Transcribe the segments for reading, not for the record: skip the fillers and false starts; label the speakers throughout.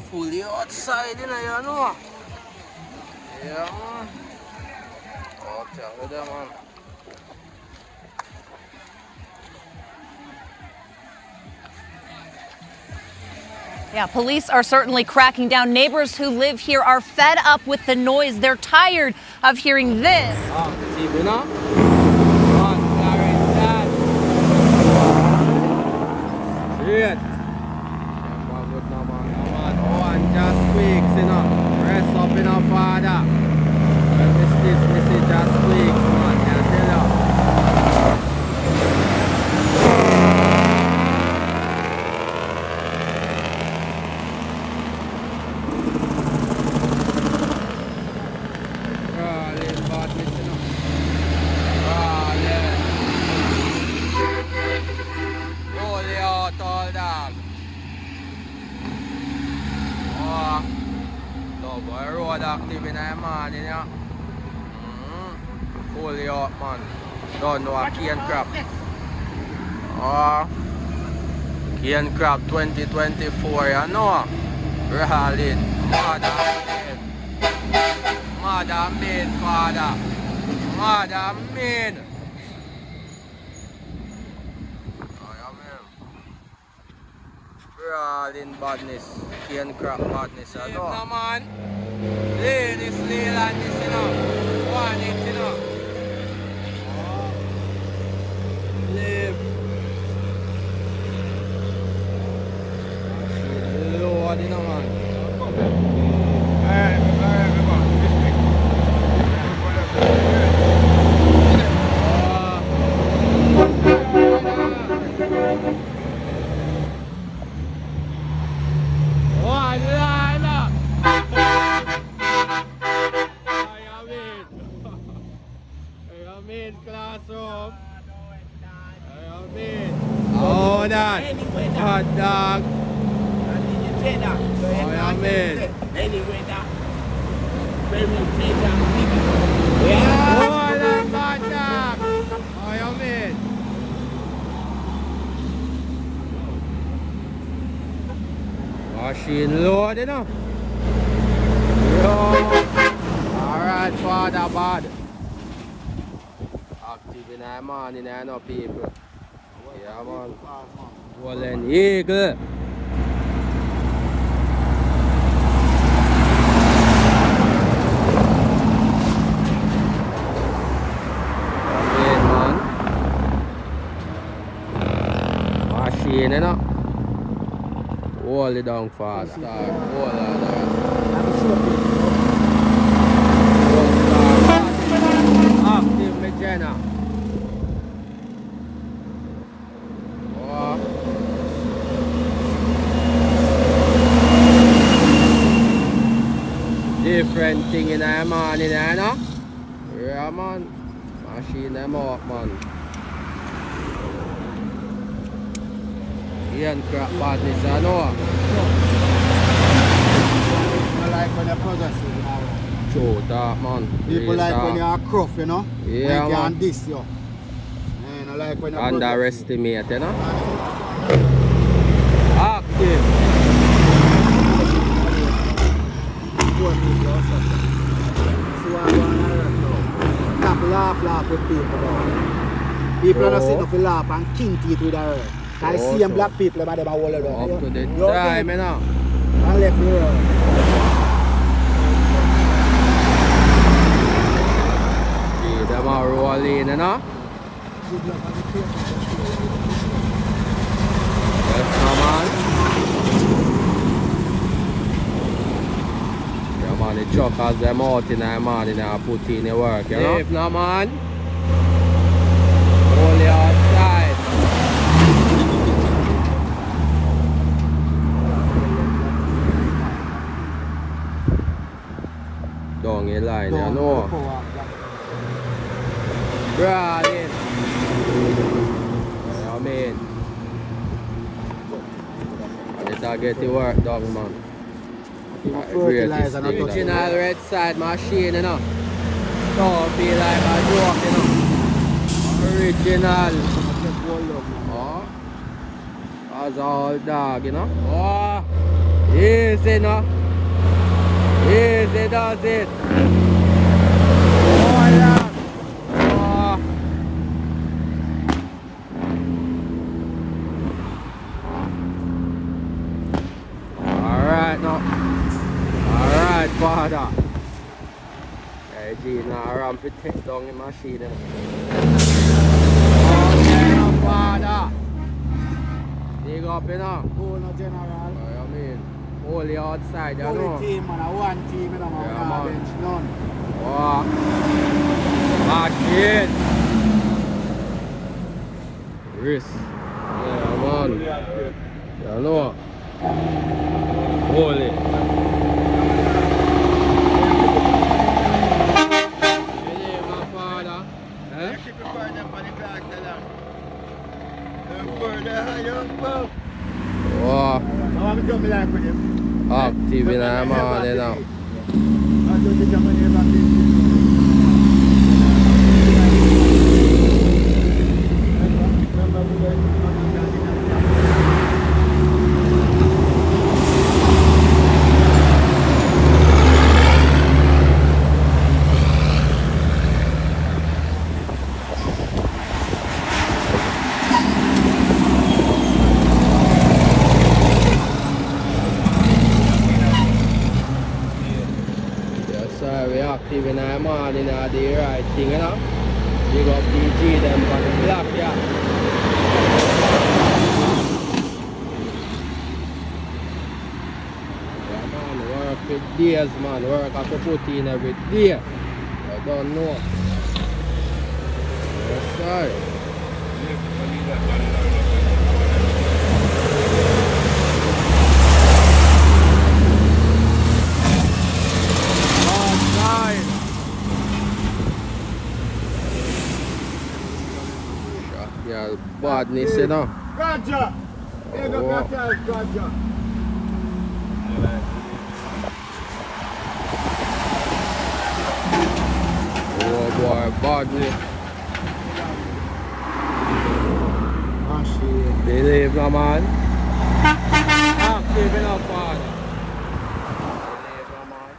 Speaker 1: fully outside, you know. Yeah, man. Oh, tell you that, man.
Speaker 2: Yeah, police are certainly cracking down. Neighbors who live here are fed up with the noise. They're tired of hearing this.
Speaker 1: Just squeaks, you know. Rest up in our father. This just squeaks, man. Can I tell you? Active in the morning, yeah. Fully up, man. Don't know a cane crab. Cane crab 2024, you know. Rolling. Mother maid, father. Mother maid. Rolling badness. Cane crab badness, you know. No, man. Lay this land, this, you know. Want it, you know. Live. Lord, you know, man. Alright, everyone. Classroom. Oh, that. Hot dog.
Speaker 3: Anyway, that. Very
Speaker 1: Yeah. Oh, that hot dog. Oh, you mean? Machine load, you know. Yo. Alright, father bad. Active in the morning, I know people. Yeah, man. Golden Eagle. Man. Machine, you know. Hold it down fast. Hold it down. Active Magena. Different thing in the morning, you know? Yeah, man. Machine them up, man. Ian crap badness, I know.
Speaker 4: I like when you're progressive, you know.
Speaker 1: True that, man.
Speaker 4: People like when you're rough, you know.
Speaker 1: Yeah,
Speaker 4: when you
Speaker 1: man.
Speaker 4: can diss you. And I like when you're
Speaker 1: underestimate, you know. Active.
Speaker 4: Laugh with people. People are not sitting up to laugh and king teeth with her. I see them black people about them all of them.
Speaker 1: Up to the time, you know.
Speaker 4: I left me around.
Speaker 1: See them are rolling, you know. Yes, no, man. Yeah, man, the truckers them out in the morning and put in the work, you know. If no, man. Only outside. Down in line, you know. Brilliant. I mean, it'll get the work done, man. Original red side machine, you know. Don't feel like a joke, you know. Original. Oh, that's all dog, you know. Oh, yeah. Easy no. Easy does it. Oh yeah. Oh. Alright no. Alright father. Hey G now ram to take down the machine. Okay no father. Dig up you know.
Speaker 4: Go no general.
Speaker 1: I mean, only outside, you know.
Speaker 4: Only team man, one team you know, man.
Speaker 1: Yeah, man.
Speaker 4: Bench, none.
Speaker 1: Oh, machine. Wrist. Yeah, man. You know. Holy. Believe my father. Eh? Oh, active in the morning now. We active in the morning, do the right thing, you know. Big up DG them on the block, yeah. Yeah, man, work with days, man. Work have to put in every day. I don't know. Yes, sir. Yeah, badness, you know.
Speaker 4: Gotcha! Here go gotcha.
Speaker 1: Oh boy, badness.
Speaker 4: Oh shit.
Speaker 1: Believe no man. Active enough father. Believe no man.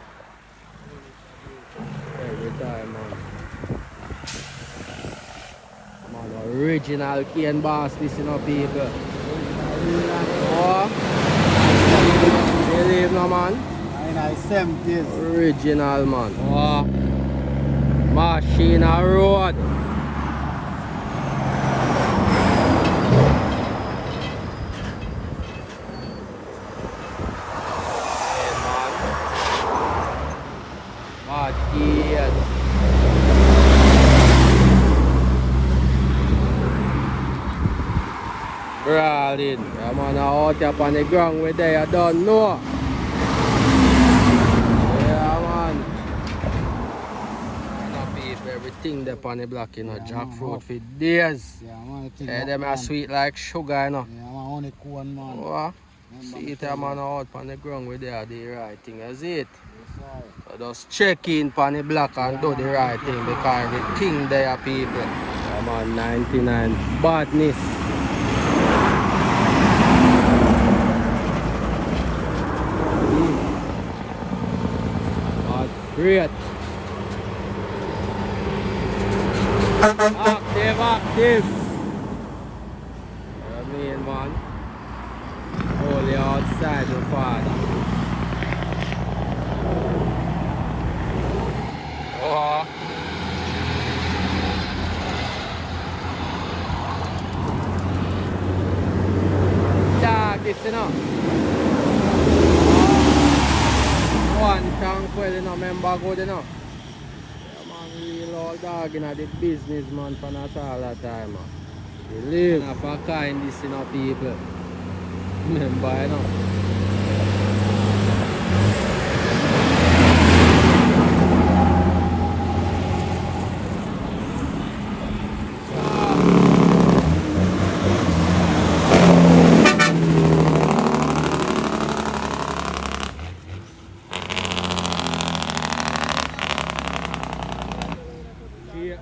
Speaker 1: Every time man. Man, original cane boss, listen up people. Oh. Believe no man.
Speaker 4: And I 70s.
Speaker 1: Original man. Oh. Machine a road. Brawling. I'm on out up on the ground with there, I don't know. Yeah, man. People, everything there on the block, you know,
Speaker 4: Yeah,
Speaker 1: jackfruit for days.
Speaker 4: Yeah, man.
Speaker 1: Yeah, them are sweet like sugar, you know.
Speaker 4: Yeah, man. Only corn, man.
Speaker 1: Oh, see it, I'm on out on the ground with there, the right thing, is it?
Speaker 4: Yes, sir.
Speaker 1: So just check in on the block and do the right thing because everything there, people. I'm on 99 badness. Great. Active. I mean, man. Only outside the father. Oh. Dog, this, you know. One tranquil, you know, member good, you know. Yeah, man, real old dog in the business, man, for not all that time, man. You live for kindness, you know, people. Remember, you know.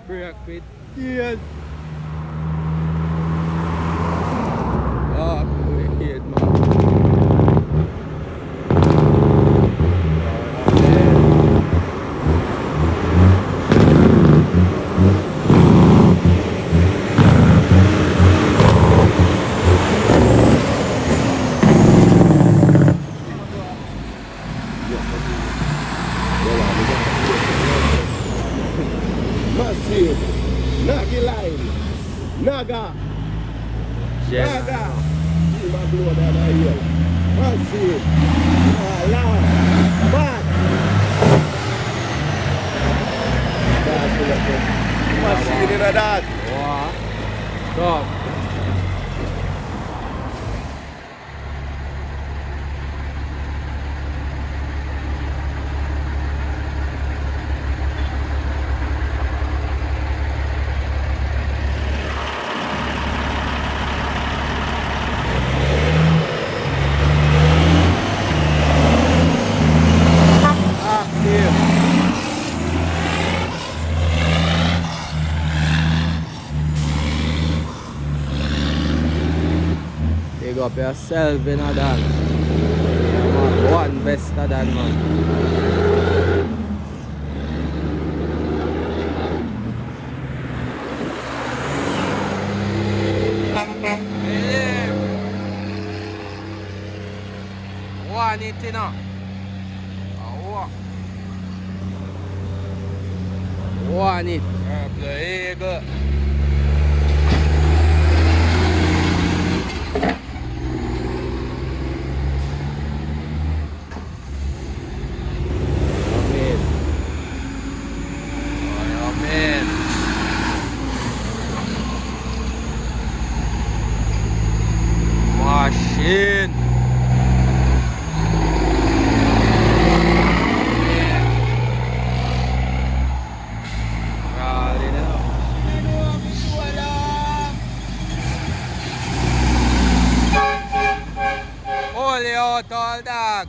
Speaker 1: Break with tears. Oh, wicked man.
Speaker 4: Lord. Bad.
Speaker 3: Machine in a dog.
Speaker 1: Wow. So, big up yourself in a dance. Yeah, man. One better than man. One it, you know. One it. There you go. Amen. Machine. Rolling up. Hold it out, all dog.